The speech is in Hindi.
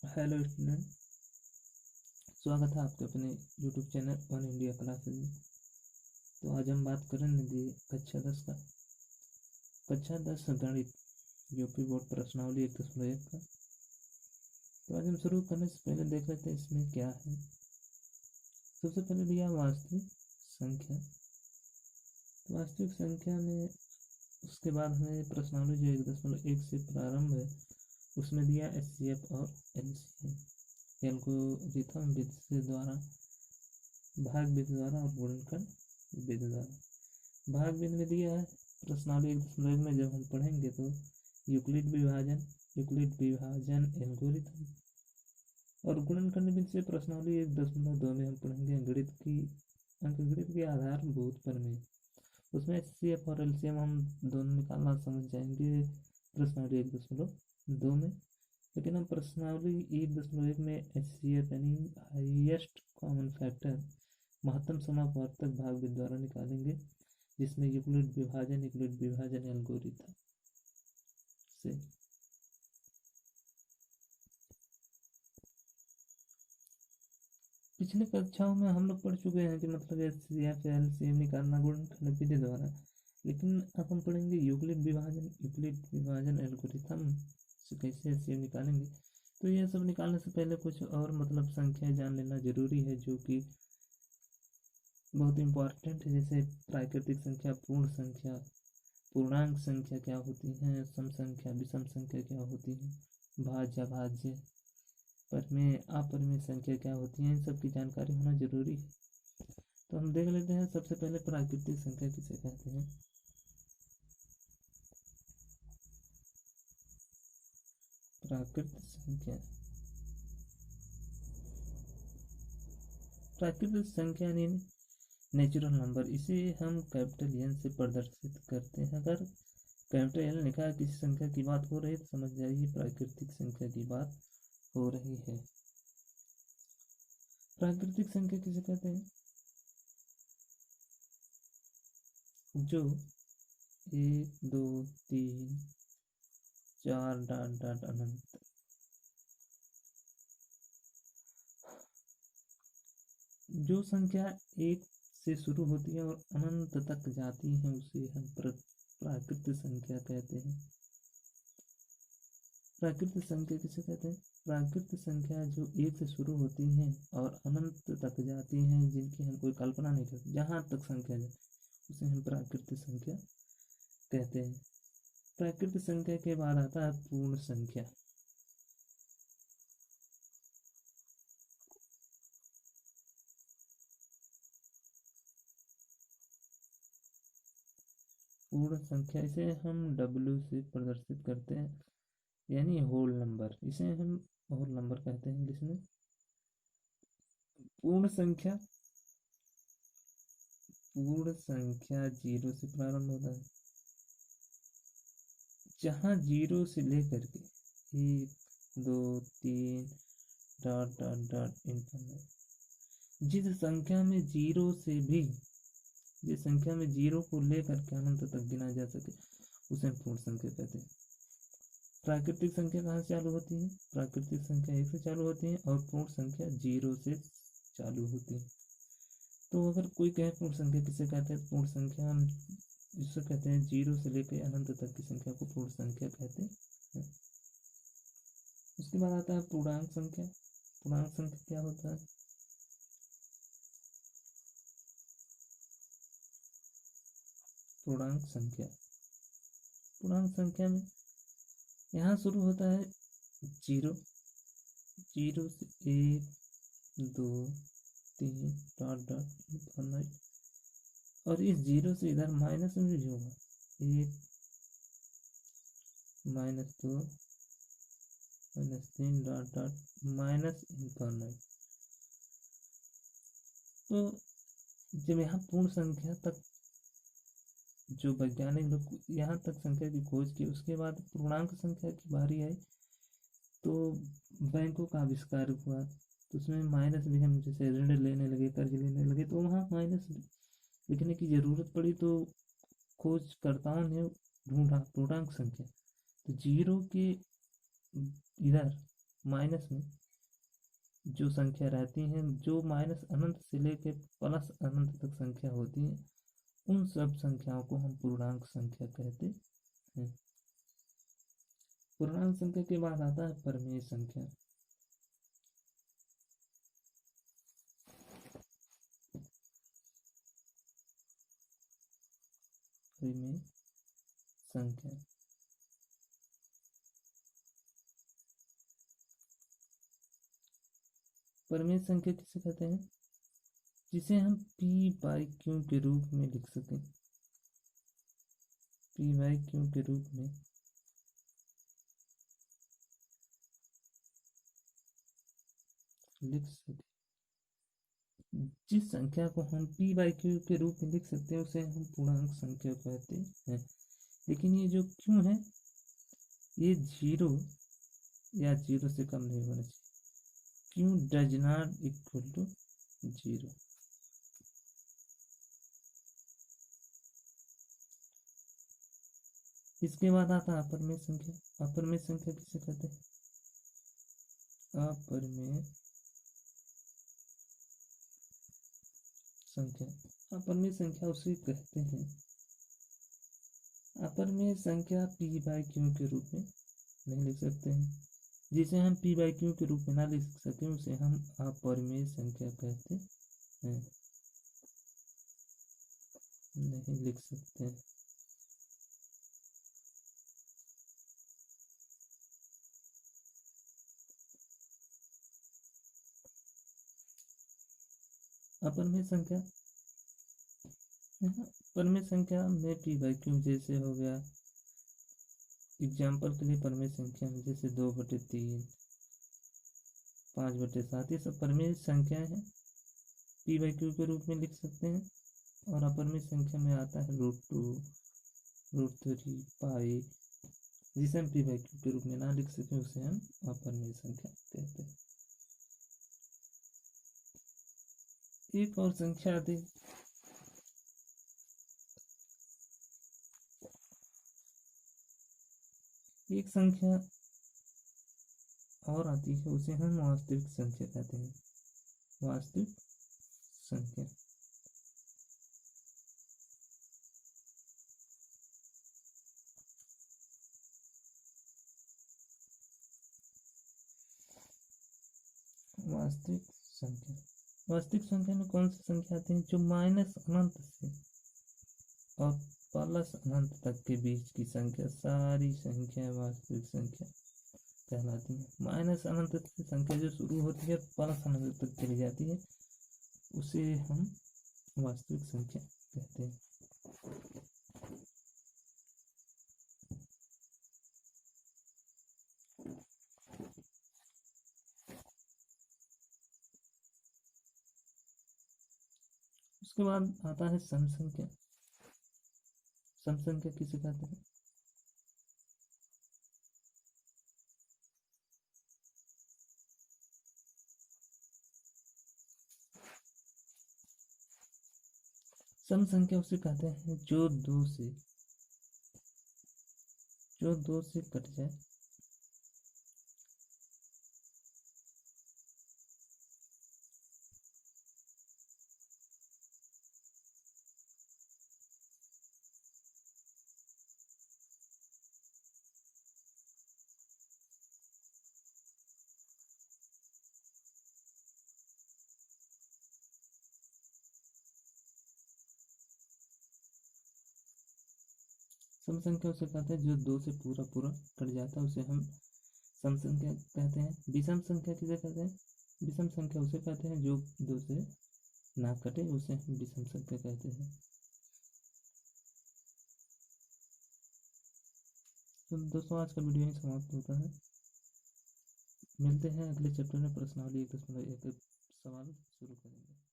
हेलो स्टूडेंट, स्वागत है आपके अपने YouTube channel one India classes में। तो आज हम बात करेंगे कक्षा 10 का कक्षा 10 गणित यूपी बोर्ड प्रश्नावली 1.1 का। तो आज हम शुरू करने से पहले देख लेते हैं इसमें क्या है। सबसे पहले दिया वास्तविक संख्या। तो वास्तविक संख्या में उसके बाद हमें प्रश्नावली जो 1.1 से प्रारंभ है उसमें दिया एचसीएफ और एलसीएम, एल्गोरिथम विधि द्वारा, भाग विधि द्वारा और गुणनखंड विधि द्वारा। भाग विधि में दिया है प्रश्नावली 1.1 में जब हम पढ़ेंगे तो यूक्लिड विभाजन एल्गोरिथम, और गुणनखंड विधि से प्रश्नावली 1.2 में हम पढ़ेंगे अंकगणित के आधारभूत प्रमेय। उसमें एचसीएफ और एलसीएम हम दोनों निकालना समझ जाएंगे प्रश्नावली 1.2 में। लेकिन हम प्रश्नावली 1.1 में एचसीएफ यानी हाईएस्ट कॉमन फैक्टर, महत्तम समापवर्तक भाग विधि द्वारा निकालेंगे, जिसमें यूक्लिड विभाजन एल्गोरिथम से। पिछले कक्षाओं में हम लोग पढ़ चुके हैं कि मतलब एचसीएफ एलसीएम निकालना गुणनखंड विधि द्वारा, लेकिन अब हम पढ़ेंगे यूक्लिड विभाजन एल्गोरिथम से कैसे एचसीएफ निकालेंगे। तो यह सब निकालने से पहले कुछ और मतलब संख्याएं जान लेना जरूरी है, जो कि बहुत इम्पोर्टेंट है। जैसे प्राकृतिक संख्या, पूर्ण संख्या, पूर्णांक संख्या क्या होती हैं, सम संख्या, विषम संख्या क्या होती है, भाज्य भाज्य, परिमेय अपरिमेय संख्या क्या होती है, इन सब की जानकारी होना जरूरी है। तो हम देख लेते हैं सबसे पहले प्राकृतिक संख्या किसे कहते हैं। प्राकृतिक संख्या यानी नेचुरल नंबर, इसे हम कैपिटल एन से प्रदर्शित करते हैं। अगर कैपिटल एन लिखा है किसी संख्या की बात हो रही है तो समझ जाइए प्राकृतिक संख्या की बात हो रही है। प्राकृतिक संख्या किसे कहते हैं? जो 1 2 3 4 डॉट डॉट अनंत, जो संख्या 1 से शुरू होती है और अनंत तक जाती है उसे हम प्राकृतिक संख्या कहते हैं। प्राकृतिक संख्या किसे कहते हैं? प्राकृतिक संख्या जो 1 से शुरू होती हैं और अनंत तक जाती हैं, जिनकी हम कोई कल्पना नहीं करते, जहाँ तक संख्या जाए उसे हम प्राकृतिक संख्या कहते हैं। प्राकृतिक संख्या के बाद आता है पूर्ण संख्या। पूर्ण संख्या इसे हम W से प्रदर्शित करते हैं, यानी होल नंबर, इसे हम होल नंबर कहते हैं इंग्लिश में। पूर्ण संख्या 0 से प्रारंभ होता है, जहाँ 0 से लेकर के 1 2 3 डॉट डॉट डॉट इनफिनिट, जिस संख्या में 0 से भी, जिस संख्या में 0 को लेकर के अनंत तक गिना जा सके उसे हम पूर्ण संख्या कहते हैं। प्राकृतिक संख्या कहाँ से चालू होती है? प्राकृतिक संख्या 1 से चालू होती है और पूर्ण संख्या 0 से चालू होती है। तो अगर कोई कहे पूर्ण संख्या किसे कहते हैं, पूर्ण संख्या हम जिसे कहते हैं 0 से लेकर अनंत तक की संख्या को पूर्ण संख्या कहते हैं। उसके बाद आता है पूर्णांक संख्या। पूर्णांक संख्या क्या होता है? पूर्णांक संख्या में यहाँ शुरू होता है 0 से 1 2 3 डॉट डॉट इनफिनिट, और इस 0 से इधर माइनस में भी होगा 1 -2 -3 डॉट डॉट माइनस इनफिनिट। तो जब यहाँ पूर्ण संख्या तक जो वैज्ञानिक लोग यहाँ तक संख्या की खोज की, उसके बाद पूर्णांक संख्या की बारी आई तो बैंकों का आविष्कार हुआ। तो उसमें माइनस भी, हम जैसे ऋण लेने लगे, कर्ज लेने लगे, तो वहाँ माइनस लिखने की जरूरत पड़ी, तो खोजकर्ताओं ने ढूंढा पूर्णांक संख्या। तो 0 के इधर माइनस में जो संख्या रहती हैं, जो माइनस अनंत से लेकर प्लस अनंत तक संख्या होती है, उन सब संख्याओं को हम पूर्णांक संख्या कहते हैं। पूर्णांक संख्या के बाद आता है परिमेय संख्या। परिमेय संख्या परिमेय संख्या किसे कहते हैं? जिसे हम p बाई क्यू के रूप में लिख सकें, p बाई क्यू के रूप में लिख सकें। जिस संख्या को हम p बाई क्यू के रूप में लिख सकते हैं उसे हम पूर्णांक संख्या कहते हैं। लेकिन ये जो क्यू है ये 0 या 0 से कम नहीं होना चाहिए। Q does not equal to 0। इसके बाद आता है अपरिमेय संख्या। अपरिमेय संख्या किसे कहते हैं? अपरिमेय संख्या, अपरिमेय संख्या उसे कहते हैं। अपरिमेय संख्या p बाई क्यू के रूप में नहीं लिख सकते हैं। जिसे हम p बाई क्यू के रूप में ना लिख सकें उसे हम अपरिमेय संख्या कहते हैं, नहीं लिख सकते हैं। अपरिमेय संख्या, परिमेय संख्या में p बाई क्यू जैसे हो गया। एग्जाम्पल के लिए परिमेय संख्या में जैसे 2/3, 5/7 ये सब परिमेय संख्याएं हैं, p बाई क्यू के रूप में लिख सकते हैं। और अपरिमेय संख्या में आता है √2, √3, पाई, जिसे हम p बाई क्यू के रूप में ना लिख सकें उसे हम अपरिमेय संख्या कहते हैं। एक और संख्या आती है एक संख्या और आती है उसे हम वास्तविक संख्या कहते हैं। वास्तविक संख्या वास्तविक संख्या में कौन सी संख्या आती है? जो माइनस अनंत से और प्लस अनंत तक के बीच की संख्या, सारी संख्या वास्तविक संख्या कहलाती है। माइनस अनंत की संख्या जो शुरू होती है प्लस अनंत तक चली जाती है उसे हम वास्तविक संख्या कहते हैं। उसके बाद आता है सम संख्या। सम संख्या किसे कहते हैं? सम संख्या उसे कहते हैं जो दो से कट जाए सम संख्या उसे कहते हैं जो 2 से पूरा कट जाता है उसे हम सम संख्या कहते हैं। विषम संख्या किसे कहते हैं? विषम संख्या उसे कहते हैं जो 2 से ना कटे उसे हम विषम संख्या कहते हैं। तो दोस्तों आज का वीडियो यहीं समाप्त होता है। मिलते हैं अगले चैप्टर में। प्रश्नावली 1.1 सवाल शुरू करेंगे।